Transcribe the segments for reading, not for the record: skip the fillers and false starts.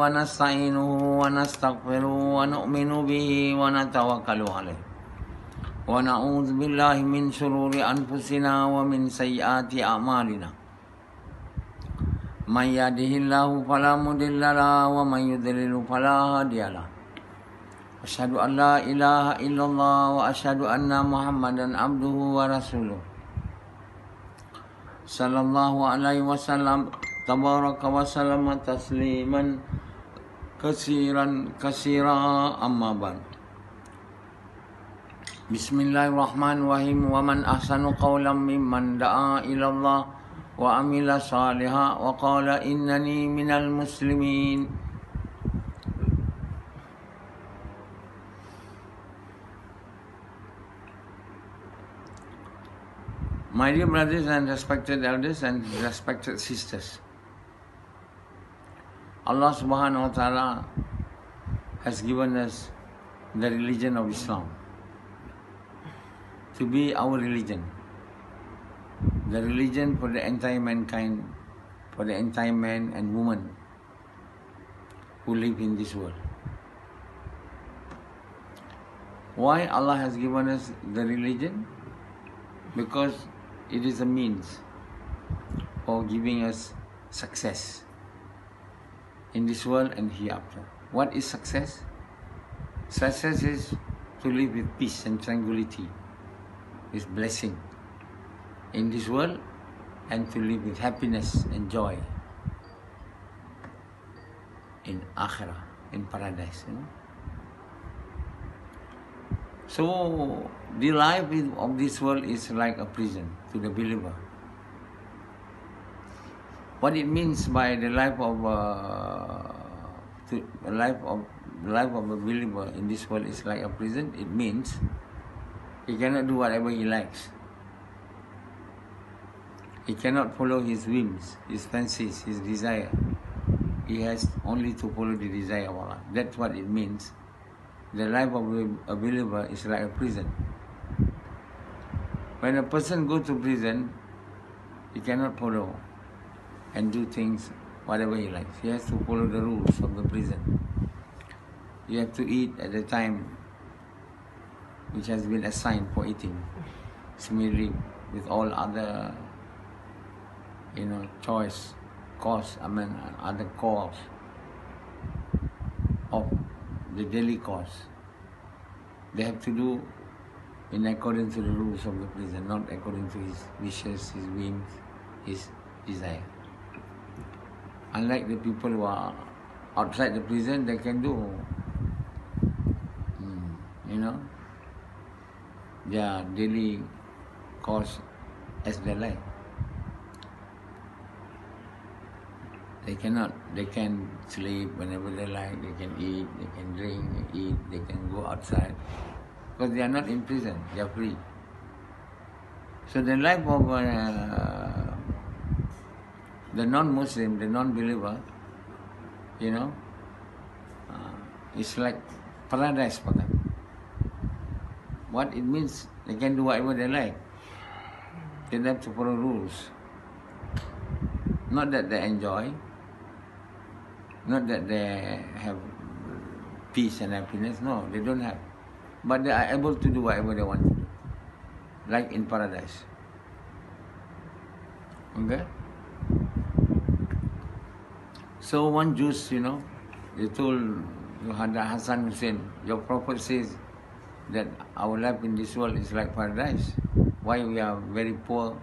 ونستعينه ونستغفره ونؤمن به ونتوكل عليه ونعوذ بالله من شرور أنفسنا ومن سيئات أعمالنا من يهده الله فلا مضل له ومن يضلل فلا هادي له أشهد أن لا إله إلا الله وأشهد أن محمدا عبده ورسوله صلى الله عليه وسلم تبارك وسلم تسليما كثيرا أما بعد بسم الله الرحمن الرحيم ومن أحسن قولا ممن دعا إلى الله وعمل صالحا وقال إنني من المسلمين. My dear brothers and respected elders and respected sisters, Allah subhanahu wa ta'ala has given us the religion of Islam to be our religion, the religion for the entire mankind, for the entire man and woman who live in this world. Why Allah has given us the religion? Because it is a means for giving us success in this world and hereafter. What is success? Success is to live with peace and tranquility, with blessing in this world, and to live with happiness and joy in Akhirah, in paradise. So the life of this world is like a prison to the believer. What it means by the life of a believer in this world is like a prison, it means he cannot do whatever he likes. He cannot follow his whims, his fancies, his desire. He has only to follow the desire of Allah. That's what it means. The life of a believer is like a prison. When a person goes to prison, he cannot follow and do things whatever he likes. He has to follow the rules of the prison. You have to eat at the time which has been assigned for eating, similarly with all other other course of the daily course. They have to do in accordance to the rules of the prison, not according to his wishes, his whims, his desire. Unlike the people who are outside the prison, they can do, their daily course as they like. They can sleep whenever they like, they can eat, they can drink, they can go outside. Because they are not in prison, they are free. So the life of the non-Muslim, the non-believer, it's like paradise for them. What it means, they can do whatever they like. They don't have to follow rules. Not that they enjoy, not that they have peace and happiness, no, they don't have. But they are able to do whatever they want to do, like in paradise. Okay? So one Jews, they told Hassan Hussein, your prophet says that our life in this world is like paradise. Why we are very poor?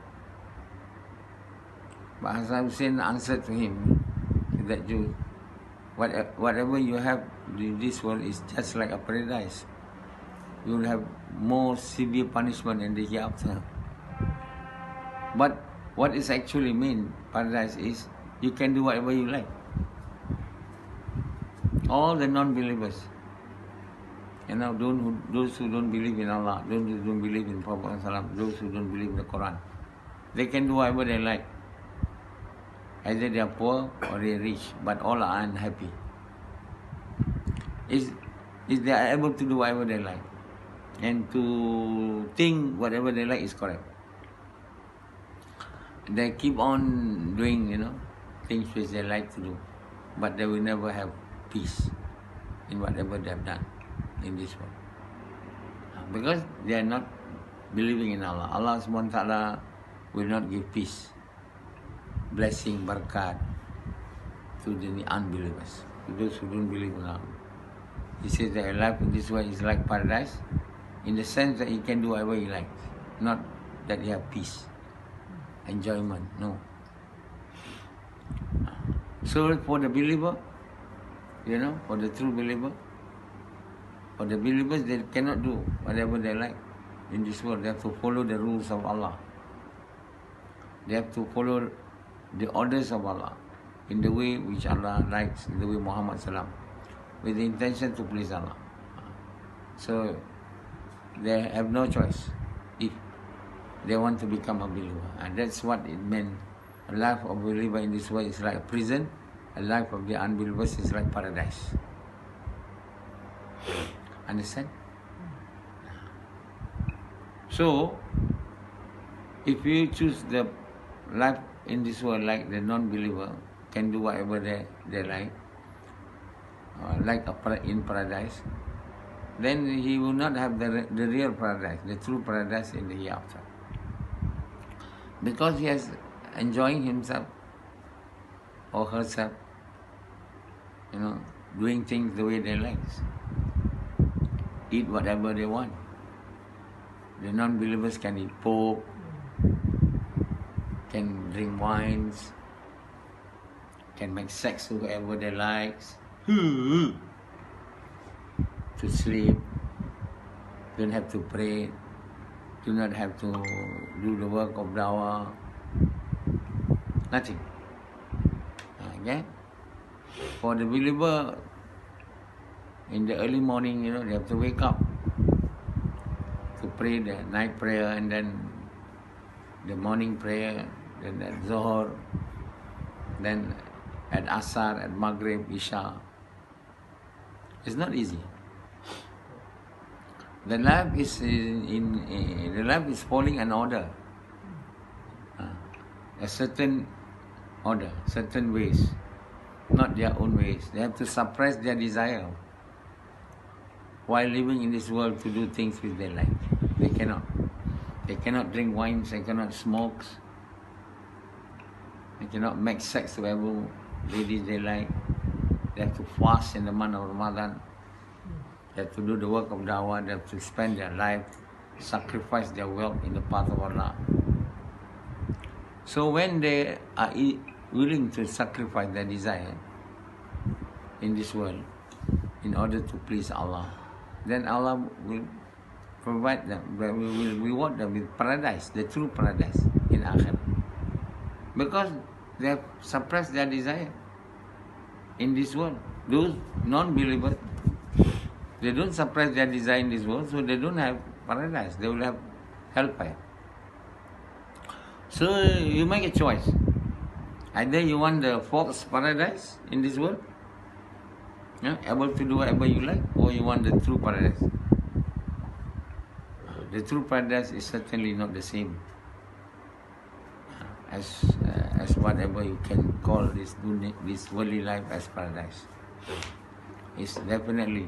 But Hassan Hussein answered to him, to that Jew, whatever you have in this world is just like a paradise. You will have more severe punishment in the hereafter. But what is actually mean paradise is you can do whatever you like. All the non-believers, those who don't believe in Allah, those who don't believe in Prophet ﷺ, those who don't believe in the Quran, they can do whatever they like. Either they are poor or they are rich, but all are unhappy. Is they are able to do whatever they like, and to think whatever they like is correct. They keep on doing, things which they like to do. but they will never have peace in whatever they have done in this world. Because they are not believing in Allah. Allah SWT will not give peace, blessing, barakat to the unbelievers, to those who don't believe in Allah. He says that life in this world is like paradise, in the sense that he can do whatever he likes, not that he have peace, enjoyment, no. So for the believer, for the true believer, for the believers, they cannot do whatever they like in this world. They have to follow the rules of Allah. They have to follow the orders of Allah in the way which Allah likes, in the way Muhammad Sallam, with the intention to please Allah. So they have no choice if they want to become a believer. And that's what it meant. A life of a believer in this world is like a prison. A life of the unbelievers is like paradise. Understand? So, if you choose the life in this world like the non-believer, can do whatever they like in paradise, then he will not have the real paradise, the true paradise in the hereafter. Because he is enjoying himself or herself, doing things the way they like, eat whatever they want. The non-believers can eat pork, can drink wines, can make sex with whoever they like, to sleep, don't have to pray, do not have to do the work of dawah, nothing. Okay? For the believer, in the early morning, they have to wake up to pray the night prayer, and then the morning prayer, then at Zohar, then at Asar, at Maghrib, Isha. It's not easy. The life is the life is following an order, a certain order, certain ways, not their own ways. They have to suppress their desire while living in this world to do things with their life. They cannot. They cannot drink wines, they cannot smoke, they cannot make sex with whoever ladies they like. They have to fast in the month of Ramadan. They have to do the work of dawah. They have to spend their life, sacrifice their wealth in the path of Allah. So when they are willing to sacrifice their desire in this world in order to please Allah, then Allah will provide them, will reward them with paradise, the true paradise in Akhirah. Because they have suppressed their desire in this world. Those non-believers, they don't suppress their desire in this world, so they don't have paradise. They will have hellfire. So you make a choice. Either you want the false paradise in this world, able to do whatever you like, or you want the true paradise. The true paradise is certainly not the same as whatever you can call this worldly life as paradise. It's definitely,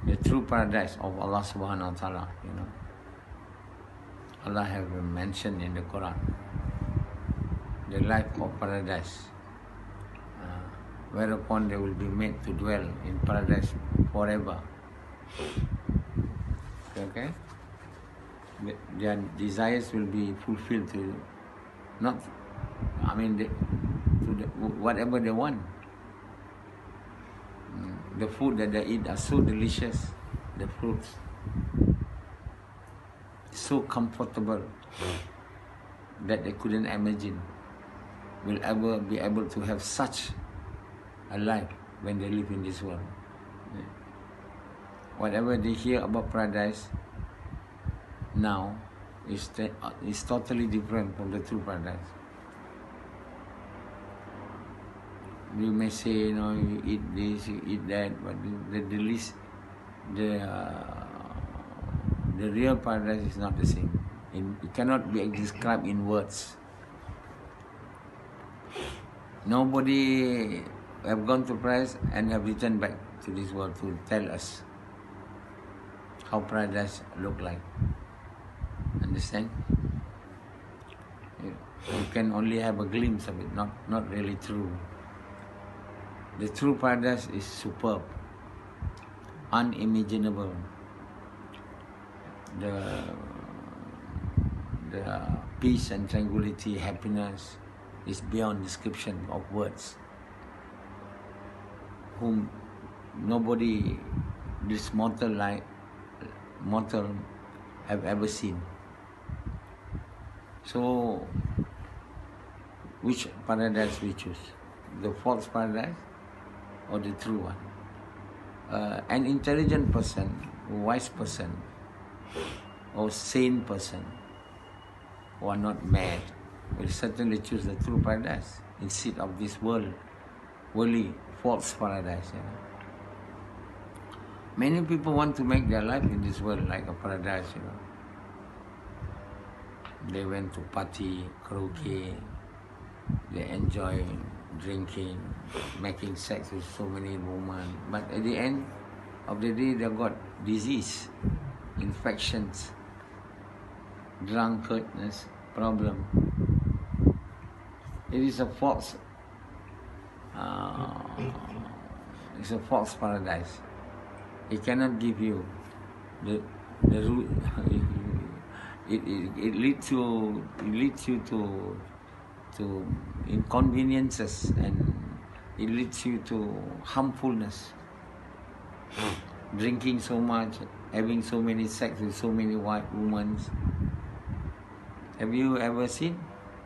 the true paradise of Allah Subhanahu wa Ta'ala. Allah have mentioned in the Quran the life of paradise, whereupon they will be made to dwell in paradise forever. Okay? Their desires will be fulfilled to whatever they want. The food that they eat are so delicious, the fruits, so comfortable that they couldn't imagine will ever be able to have such a life when they live in this world. Whatever they hear about paradise now is totally different from the true paradise. You may say, you eat this, you eat that, but the real paradise is not the same. It cannot be described in words. Nobody have gone to paradise and have returned back to this world to tell us how paradise look like. Understand? You can only have a glimpse of it, not really true. The true paradise is superb, unimaginable. The peace and tranquility, happiness is beyond description of words. Whom nobody, this mortal have ever seen. So, which paradise we choose? The false paradise or the true one? An intelligent person, wise person, or sane person who are not mad will certainly choose the true paradise instead of this worldly false paradise. Many people want to make their life in this world like a paradise. They went to party, karaoke, they enjoy drinking, making sex with so many women. But at the end of the day, they got disease, infections, drunkenness, problem. It is a false. It's a false paradise. It cannot give you the root. It leads you to inconveniences, and it leads you to harmfulness. Drinking so much, having so many sex with so many white women. Have you ever seen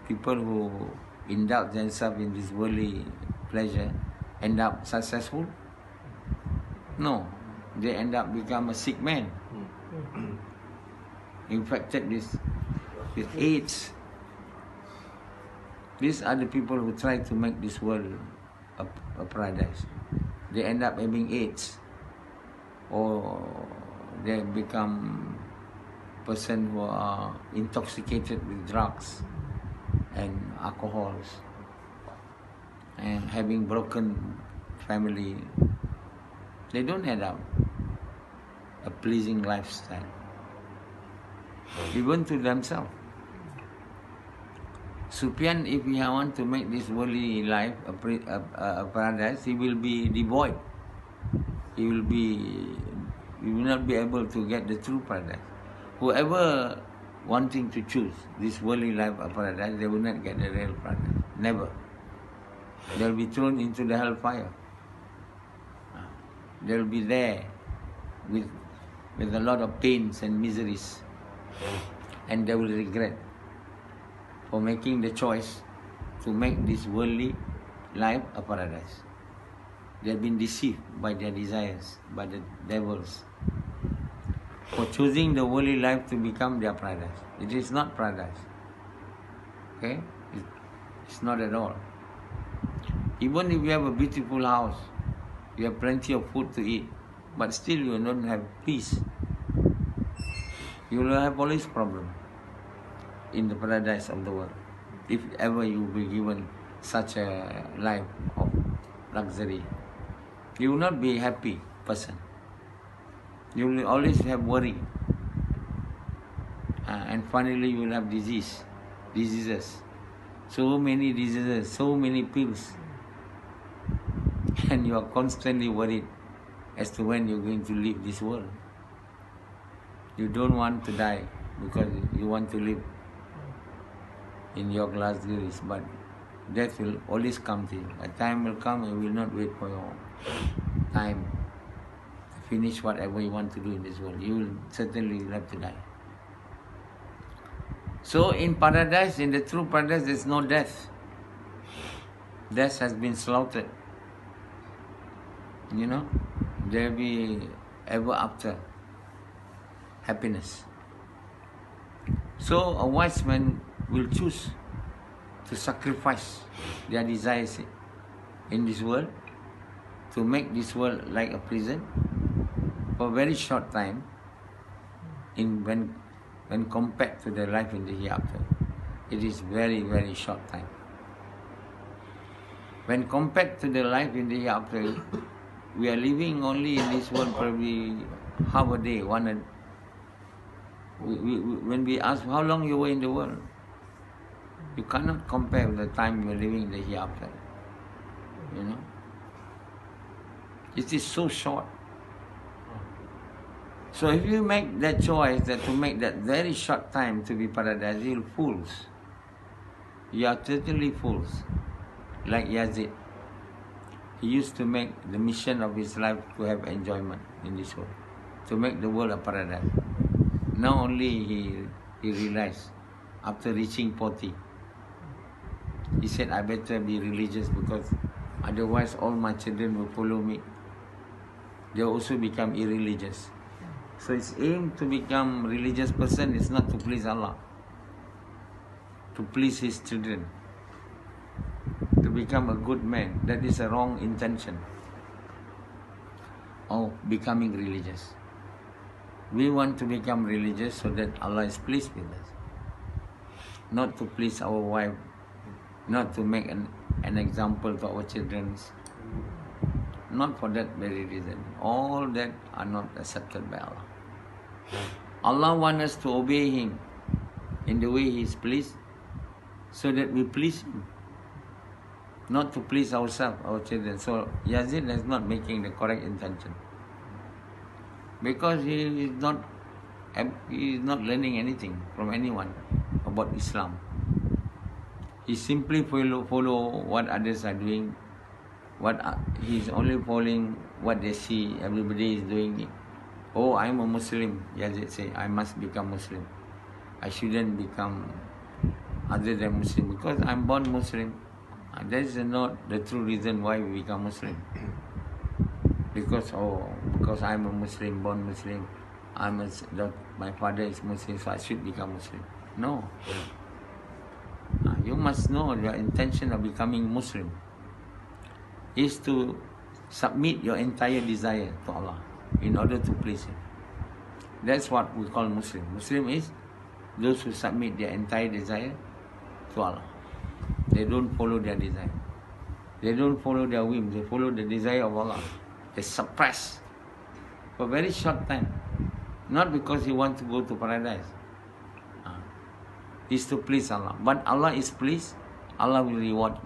people who indulge themselves in this worldly pleasure end up successful? No, they end up become a sick man, infected with AIDS. These are the people who try to make this world a paradise. They end up having AIDS, or they become person who are intoxicated with drugs and alcohols, and having broken family. They don't end up a pleasing lifestyle, even to themselves. Sufyan, if he want to make this worldly life a paradise, he will be devoid. He will not be able to get the true paradise. Whoever wanting to choose this worldly life a paradise, they will not get the real paradise. Never. They will be thrown into the hellfire. They will be there with a lot of pains and miseries, and they will regret for making the choice to make this worldly life a paradise. They have been deceived by their desires, by the devils, for choosing the worldly life to become their paradise. It is not paradise. Okay? It's not at all. Even if you have a beautiful house, you have plenty of food to eat, but still you don't have peace, you will have always problem in the paradise of the world. If ever you will be given such a life of luxury, you will not be a happy person. You will always have worry, and finally you will have diseases, so many diseases, so many pills, and you are constantly worried as to when you're going to leave this world. You don't want to die because you want to live in your luxuries, but death will always come to you. A time will come and you will not wait for your time to finish whatever you want to do in this world. You will certainly have to die. So in paradise, in the true paradise, there is no death. Death has been slaughtered. There will be ever after happiness. So a wise man will choose to sacrifice their desires in this world, to make this world like a prison for a very short time when compared to the life in the hereafter. It is very, very short time. When compared to the life in the hereafter, we are living only in this world probably half a day, when we ask how long you were in the world, you cannot compare with the time you are living in the hereafter. You know? It is so short. So if you make that choice that to make that very short time to be paradise, you're fools. You are totally fools. Like Yazid. He used to make the mission of his life to have enjoyment in this world, to make the world a paradise. Now only he realized, after reaching 40, he said, I better be religious because otherwise all my children will follow me. They also become irreligious. So his aim to become a religious person is not to please Allah, to please his children, to become a good man. That is a wrong intention of becoming religious. We want to become religious so that Allah is pleased with us, not to please our wife, not to make an example to our children. Not for that very reason. All that are not accepted by Allah. Allah wants us to obey Him in the way He is pleased, so that we please Him, not to please ourselves, our children. So Yazid is not making the correct intention, because he is not learning anything from anyone about Islam. He simply follow what others are doing. He is only following what they see. Everybody is doing it. Oh, I'm a Muslim. Yazid say, I must become Muslim. I shouldn't become other than Muslim because I'm born Muslim. And that is not the true reason why we become Muslim. Because I'm a Muslim, born Muslim. My father is Muslim, so I should become Muslim. No. You must know your intention of becoming Muslim is to submit your entire desire to Allah in order to please Him. That's what we call Muslim. Muslim is those who submit their entire desire to Allah. They don't follow their desire. They don't follow their whim. They follow the desire of Allah. They suppress for a very short time. Not because He wants to go to paradise. It's to please Allah. But Allah is pleased, Allah will reward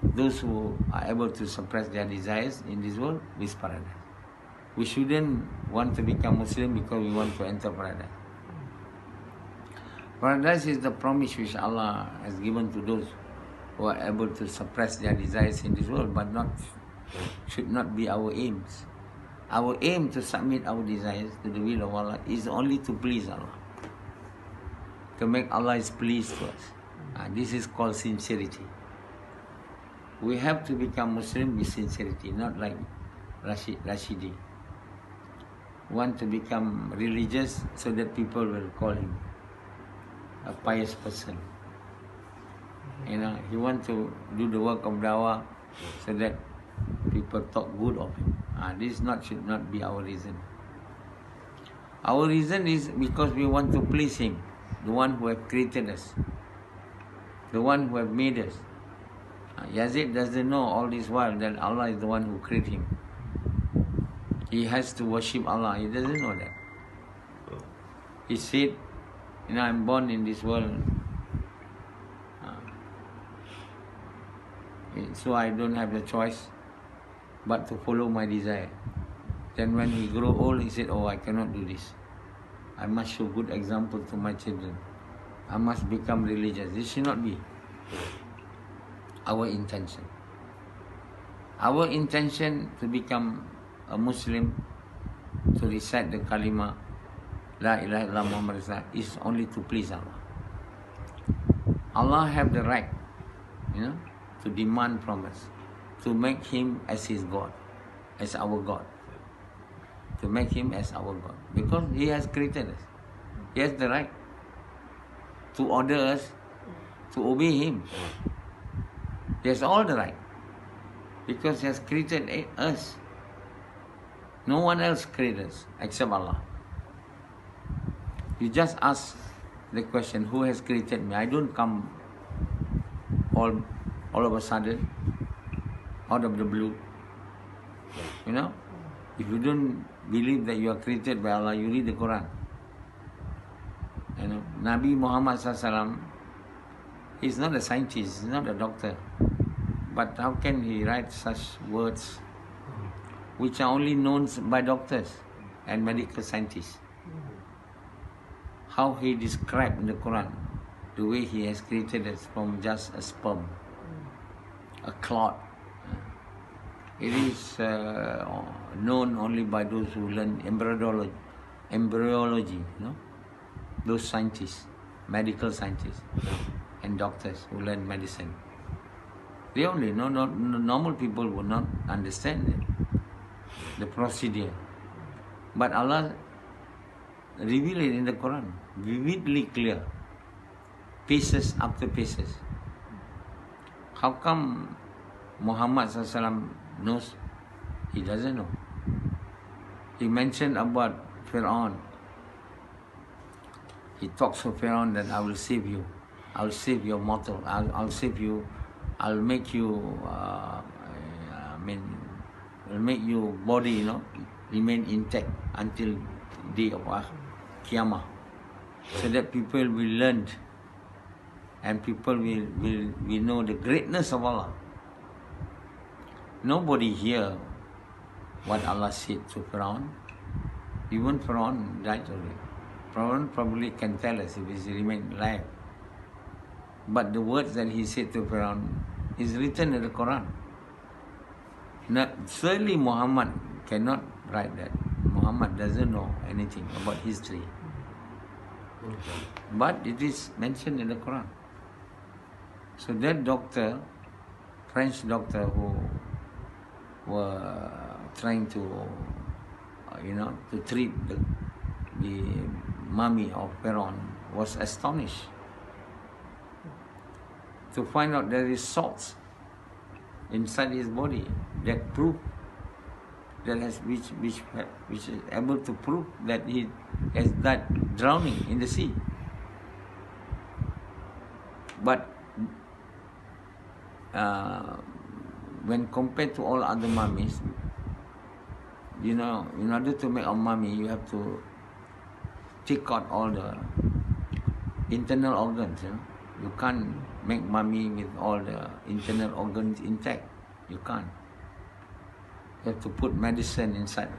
those who are able to suppress their desires in this world with paradise. We shouldn't want to become Muslim because we want to enter paradise. Paradise is the promise which Allah has given to those who are able to suppress their desires in this world, but should not be our aims. Our aim to submit our desires to the will of Allah is only to please Allah, to make Allah is pleased to us. This is called sincerity. We have to become Muslim with sincerity, not like Rashidi. Want to become religious so that people will call him a pious person. He want to do the work of dawah so that people talk good of him. This should not be our reason. Our reason is because we want to please Him, the one who have created us, the one who have made us. Yazid doesn't know all this while that Allah is the one who created him. He has to worship Allah. He doesn't know that. He said, I'm born in this world, so I don't have the choice but to follow my desire. Then when he grew old, he said, I cannot do this. I must show good example to my children. I must become religious. This should not be our intention. Our intention to become a Muslim, to recite the kalima, La ilaha illallah Muhammad Rasulullah, is only to please Allah. Allah have the right, to demand from us, to make Him as His God, as our God. To make Him as our God. Because He has created us. He has the right to order us to obey Him. He has all the right. Because He has created us. No one else created us except Allah. You just ask the question, who has created me? I don't come all of a sudden. out of the blue. You know, if you don't believe that you are created by Allah, you read the Quran. You know, Nabi Muhammad SAW, he's not a scientist, he's not a doctor. But how can he write such words which are only known by doctors and medical scientists? How he described in the Quran the way he has created us from just a sperm, a clot. It is known only by those who learn embryology, you know, those scientists, medical scientists and doctors who learn medicine. They only know, normal people would not understand it, the procedure. But Allah revealed it in the Quran, vividly clear, paces after paces. How come Muhammad SAW knows? He doesn't know. He mentioned about Fir'aun. He talks to Fir'aun that I will save you. I will save your mortal. I'll save you. I'll make you, I'll make your body, you know, remain intact until the day of Qiyamah. So that people will learn and people will know the greatness of Allah. Nobody hear what Allah said to Fir'aun. Even Fir'aun died already. Fir'aun probably can tell us if he remained alive. But the words that he said to Fir'aun is written in the Quran. Now, certainly Muhammad cannot write that. Muhammad doesn't know anything about history. But it is mentioned in the Quran. So that doctor, French doctor who were trying to, to treat the mummy of Fir'aun was astonished to find out there is salt inside his body that prove that which is able to prove that he has died drowning in the sea. But when compared to all other mummies, in order to make a mummy, you have to take out all the internal organs. You can't make mummy with all the internal organs intact. You can't. You have to put medicine inside.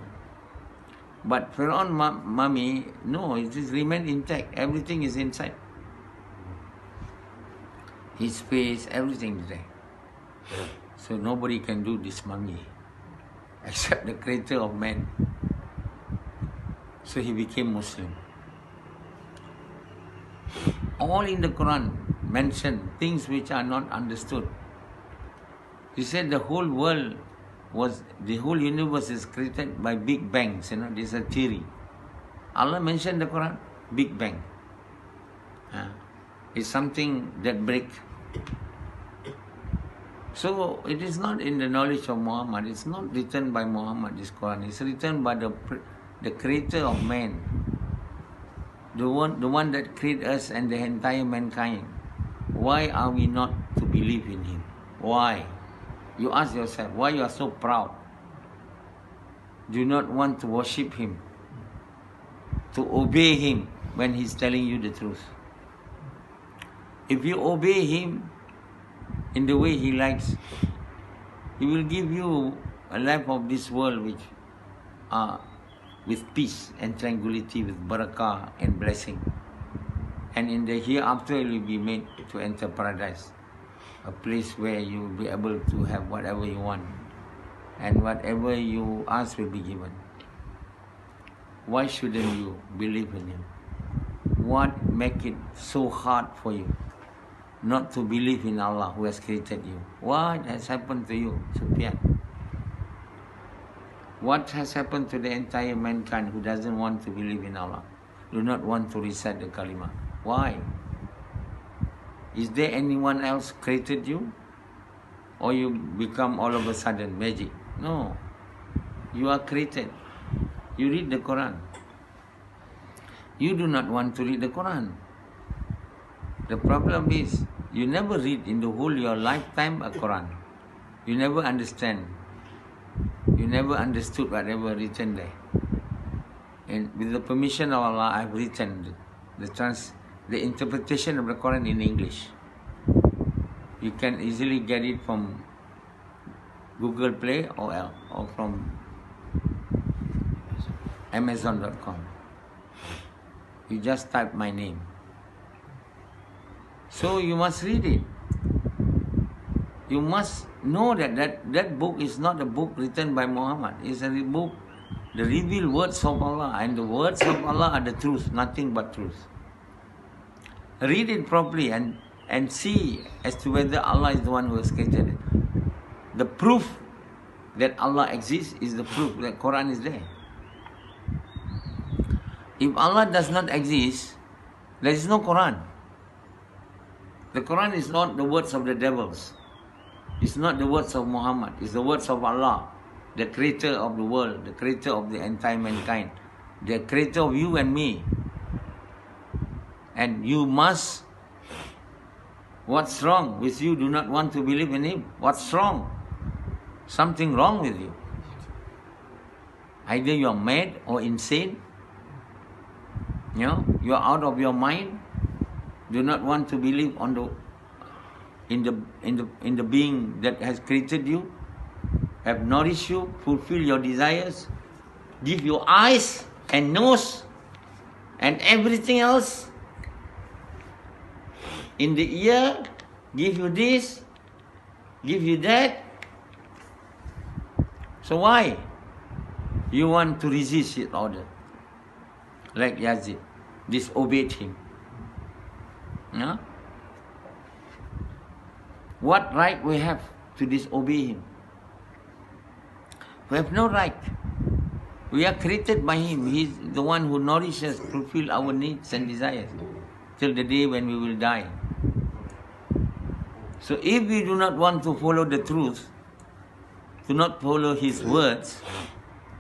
But Fir'aun mummy, no, it is remained intact. Everything is inside. His face, everything is there. So nobody can do this mummy except the creator of man. So he became Muslim. All in the Quran mention things which are not understood. He said the whole universe is created by big bangs. This is a theory. Allah mentioned the Quran, big bang. It's something that breaks. So it is not in the knowledge of Muhammad. It's not written by Muhammad, this Quran. It's written by the creator of man. The one that created us and the entire mankind. Why are we not to believe in him? Why? You ask yourself, why you are so proud? Do not want to worship him, to obey him when he's telling you the truth. If you obey him in the way he likes, he will give you a life of this world with peace and tranquility, with barakah and blessing. And in the hereafter, you will be made to enter paradise, a place where you will be able to have whatever you want, and whatever you ask will be given. Why shouldn't you believe in him? What make it so hard for you not to believe in Allah who has created you? What has happened to you, Sufyan? What has happened to the entire mankind who doesn't want to believe in Allah, do not want to recite the kalima? Why? Is there anyone else created you? Or you become all of a sudden magic? No. You are created. You read the Quran. You do not want to read the Quran. The problem is, you never read in the whole your lifetime a Quran. You never understand. You never understood whatever written there. And with the permission of Allah, I've written the interpretation of the Quran in English. You can easily get it from Google Play or from Amazon.com. You just type my name. So you must read it. You must know that book is not a book written by Muhammad. It's a book, the revealed words of Allah. And the words of Allah are the truth, nothing but truth. Read it properly and see as to whether Allah is the one who has created it. The proof that Allah exists is the proof that Quran is there. If Allah does not exist, there is no Quran. The Quran is not the words of the devils. It's not the words of Muhammad. It's the words of Allah, the creator of the world, the creator of the entire mankind, the creator of you and me. And you must, what's wrong with you? Do not want to believe in Him? What's wrong? Something wrong with you. Either you are mad or insane. You know, you are out of your mind. Do not want to believe in the being that has created you, have nourished you, fulfill your desires, give you eyes and nose and everything else. In the ear, give you this, give you that. So why you want to resist His order? Like Yazid, disobeyed him. Yeah? What right we have to disobey Him? We have no right. We are created by Him. He is the one who nourishes, fulfills our needs and desires till the day when we will die. So if we do not want to follow the truth, do not follow His words,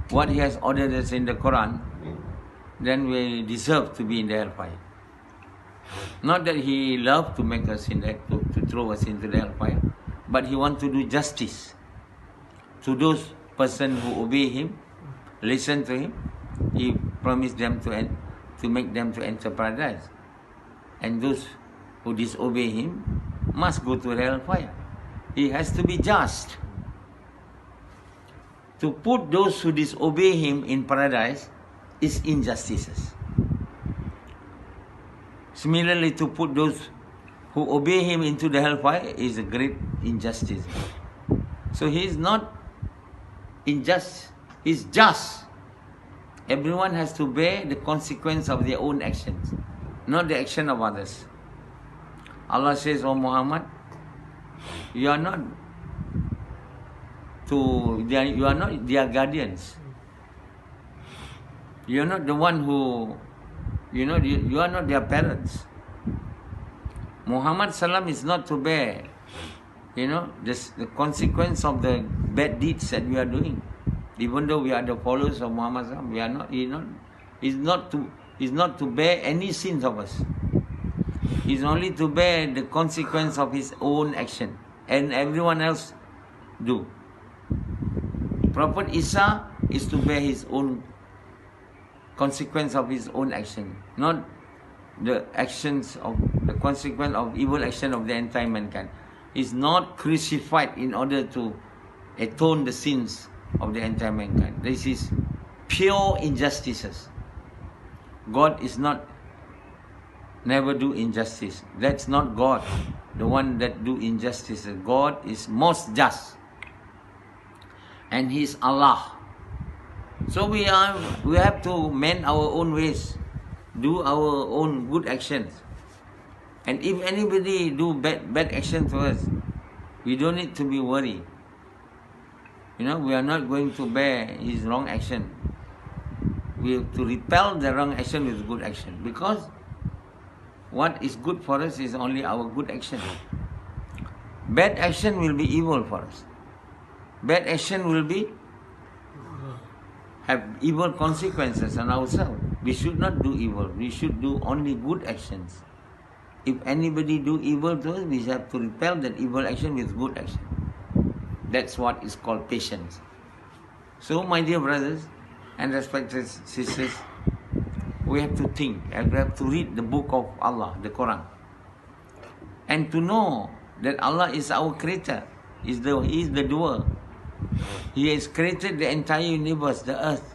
what He has ordered us in the Quran, then we deserve to be in the hellfire. Not that He loved to make us in that, to throw us into the hellfire, but He wants to do justice to those persons who obey Him, listen to Him. He promised them to make them to enter paradise. And those who disobey Him must go to the hellfire. He has to be just. To put those who disobey Him in paradise is injustices. Similarly, to put those who obey Him into the hellfire is a great injustice. So He is not unjust, He is just. Everyone has to bear the consequence of their own actions, not the action of others. Allah says, "O Muhammad, you are not their guardians. You are not the one who, you are not their parents. Muhammad Salam is not to bear, the consequence of the bad deeds that we are doing. Even though we are the followers of Muhammad Salam, we are not. He's not to bear any sins of us. He's only to bear the consequence of his own action, and everyone else do. Prophet Isa is to bear his own consequence of his own action, not the consequence of evil action of the entire mankind. Is not crucified in order to atone the sins of the entire mankind. This is pure injustices. God is not never do injustice. That's not God, the one that do injustices. God is most just, and He is Allah. So we have to mend our own ways, do our own good actions. And if anybody do bad action to us, we don't need to be worried. We are not going to bear his wrong action. We have to repel the wrong action with good action, because what is good for us is only our good action. Bad action will be evil for us. Bad action will have evil consequences on ourselves. We should not do evil. We should do only good actions. If anybody do evil to us, we have to repel that evil action with good action. That's what is called patience. So, my dear brothers and respected sisters, we have to think, we have to read the book of Allah, the Quran, and to know that Allah is our creator, He is the doer. He has created the entire universe, the earth.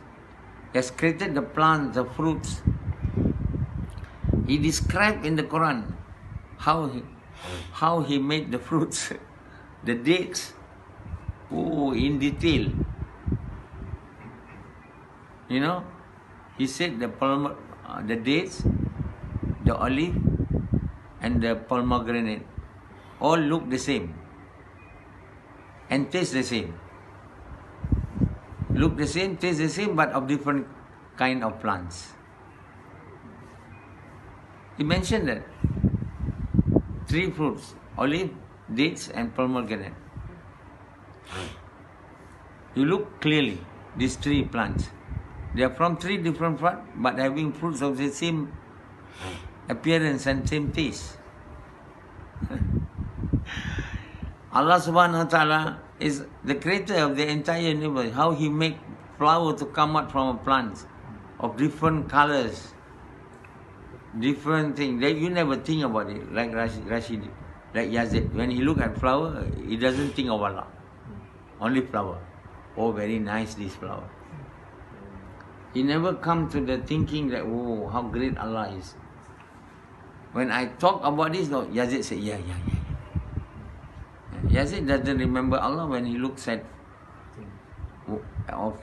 He has created the plants, the fruits. He described in the Quran how He made the fruits, the dates, in detail. You know, He said the dates, the olive, and the pomegranate all look the same and taste the same. Look the same, taste the same, but of different kind of plants. He mentioned that 3 fruits: olive, dates, and pomegranate. You look clearly, these 3 plants. They are from 3 different plants, but having fruits of the same appearance and same taste. Allah subhanahu wa ta'ala is the creator of the entire universe. How He make flower to come out from a plant of different colors, different things that you never think about it. Like Rashid, like Yazid, when he look at flower, he doesn't think of Allah, only flower. Oh, very nice this flower. He never come to the thinking that, oh, how great Allah is. When I talk about this, no, Yazid said, yeah. Yazid doesn't remember Allah when he looks at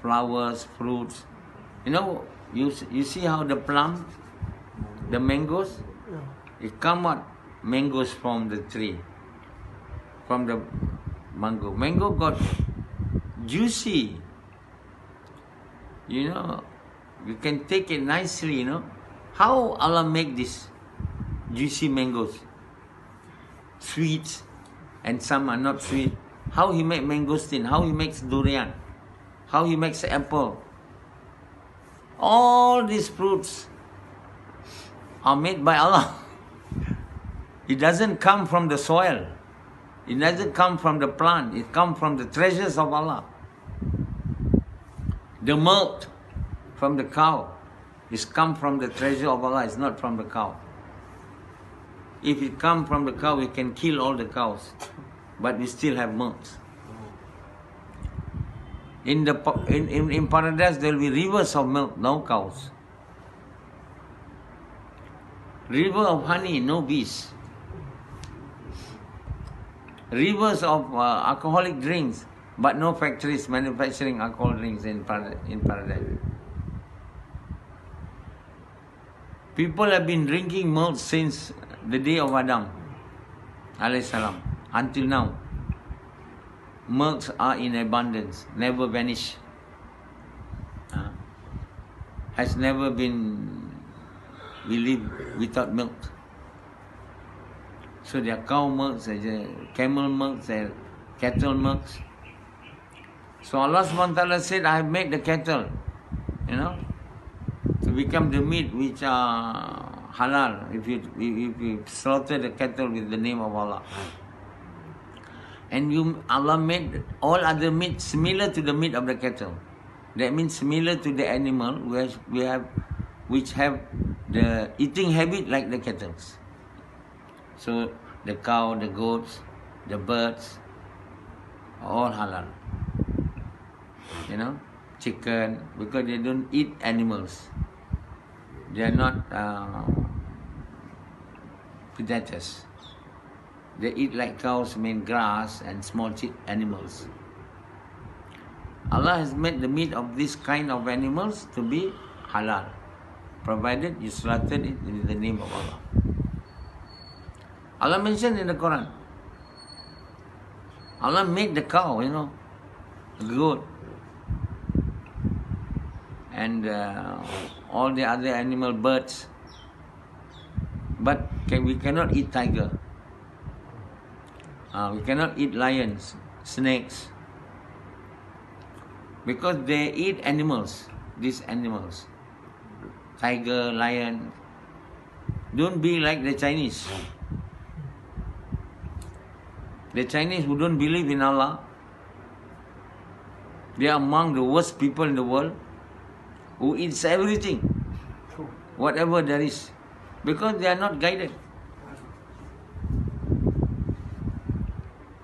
flowers, fruits. You know, you see how the plum, the mangoes, it come out mangoes from the tree, from the mango. Mango got juicy. You know, you can take it nicely, you know. How Allah make this juicy mangoes? Sweet, and some are not sweet. How He make mangosteen, how He makes durian, how He makes apple. All these fruits are made by Allah. It doesn't come from the soil. It doesn't come from the plant. It comes from the treasures of Allah. The milk from the cow is come from the treasure of Allah. It's not from the cow. If it come from the cow, we can kill all the cows, but we still have milk. In paradise, there will be rivers of milk, no cows. River of honey, no bees. Rivers of alcoholic drinks, but no factories manufacturing alcohol drinks in paradise. People have been drinking milk since the day of Adam alayhi salam until now. Milks are in abundance, never vanish. Has never been, we live without milk. So there are cow milks, there are camel milks, there are cattle milks. So Allah subhanahu wa ta'ala said, I have made the cattle, you know, to become the meat which are halal, if you slaughter the cattle with the name of Allah. And Allah made all other meat similar to the meat of the cattle. That means similar to the animal which have the eating habit like the cattle. So the cow, the goats, the birds, all halal. You know, chicken, because they don't eat animals. They are not predators. They eat like cows, mean grass and small animals. Allah has made the meat of this kind of animals to be halal, provided you slaughtered it in the name of Allah. Allah mentioned in the Quran. Allah made the cow, you know, the goat, and all the other animal, birds. But we cannot eat tiger. We cannot eat lions, snakes, because they eat animals, these animals. Tiger, lion. Don't be like the Chinese. The Chinese who don't believe in Allah, They are among the worst people in the world who eats everything, whatever there is, because they are not guided.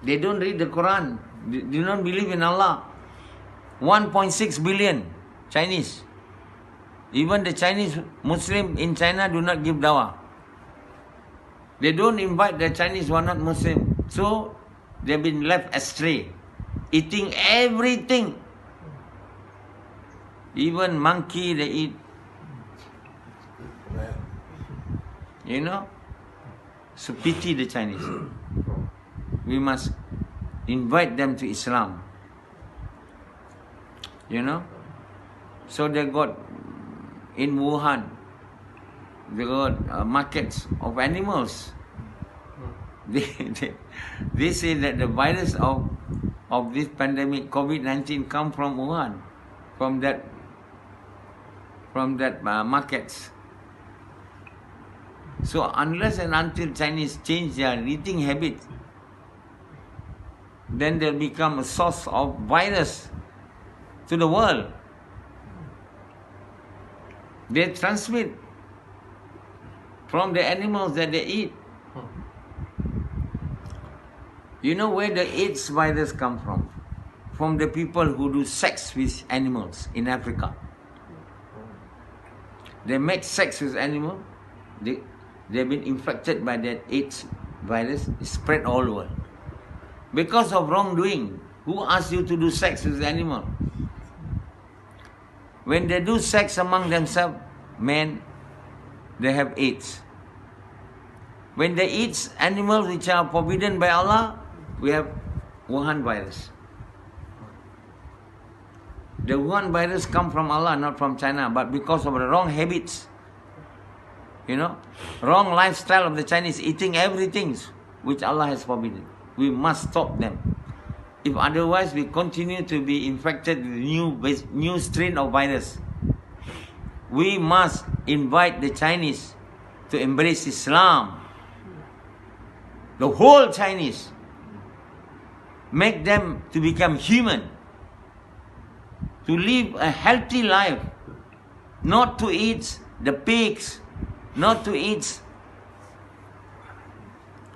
They don't read the Quran. They do not believe in Allah. 1.6 billion Chinese. Even the Chinese Muslim in China do not give dawah. They don't invite the Chinese who are not Muslim. So they've been left astray, eating everything. Even monkey they eat. You know? So pity the Chinese. We must invite them to Islam. You know? So they got, in Wuhan, they got markets of animals. They say that the virus of this pandemic, COVID-19, come from Wuhan, from that markets. So unless and until Chinese change their eating habit, then they'll become a source of virus to the world. They transmit from the animals that they eat. You know where the AIDS virus come from? From the people who do sex with animals in Africa. They make sex with animals. They've been infected by that AIDS virus. It's spread all over. Because of wrongdoing. Who asked you to do sex with animals? When they do sex among themselves, men, they have AIDS. When they eat animals which are forbidden by Allah, we have Wuhan virus. The Wuhan virus come from Allah, not from China, but because of the wrong habits, you know, wrong lifestyle of the Chinese, eating everything which Allah has forbidden. We must stop them. If otherwise we continue to be infected with new strain of virus. We must invite the Chinese to embrace Islam. The whole Chinese. Make them to become human. To live a healthy life. Not to eat the pigs. Not to eat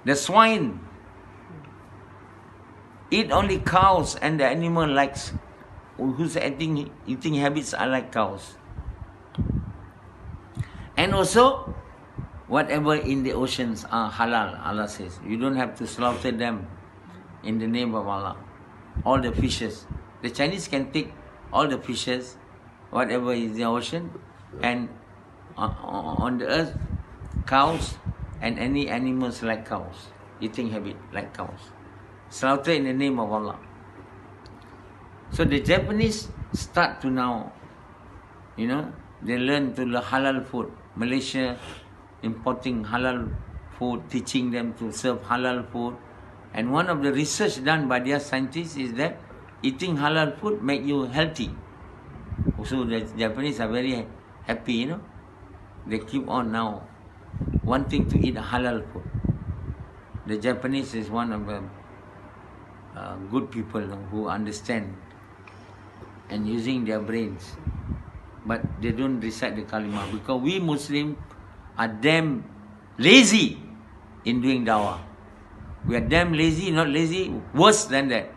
the swine. Eat only cows and the animal likes, whose eating habits are like cows. And also, whatever in the oceans are halal, Allah says. You don't have to slaughter them in the name of Allah. All the fishes. The Chinese can take all the fishes, whatever is in the ocean, and on the earth, cows and any animals like cows. Eating habit like cows. Slaughter in the name of Allah. So the Japanese start to now, you know, they learn to the halal food. Malaysia importing halal food, teaching them to serve halal food. And one of the research done by their scientists is that eating halal food make you healthy. So the Japanese are very happy, you know. They keep on now wanting to eat halal food. The Japanese is one of the good people who understand and using their brains, but they don't recite the kalima because we Muslims are damn lazy in doing dawah. We are damn lazy, not lazy, worse than that.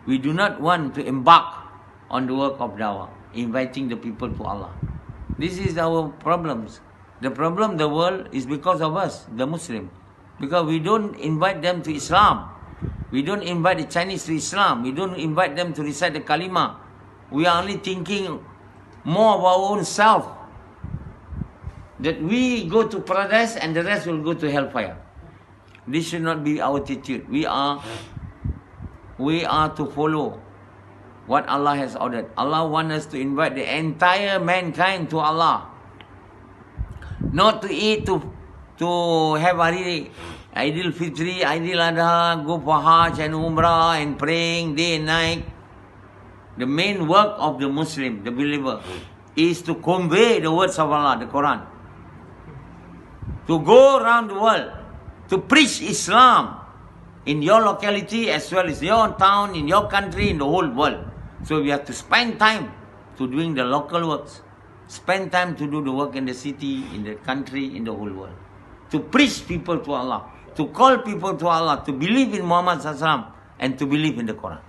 We do not want to embark on the work of dawah, inviting the people to Allah. This is our problems. The problem of the world is because of us, the Muslims, because we don't invite them to Islam. We don't invite the Chinese to Islam. We don't invite them to recite the kalima. We are only thinking more of our own self. That we go to paradise and the rest will go to hellfire. This should not be our attitude. We are to follow what Allah has ordered. Allah wants us to invite the entire mankind to Allah. Not to eat, to have Idul Fitri, Idul Adha, go for Hajj and Umrah and praying day and night. The main work of the Muslim, the believer, is to convey the words of Allah, the Quran. To go around the world, to preach Islam in your locality as well as your town, in your country, in the whole world. So we have to spend time to doing the local works. Spend time to do the work in the city, in the country, in the whole world. To preach people to Allah. To call people to Allah. To believe in Muhammad sallallahu alaihi wasallam and to believe in the Quran.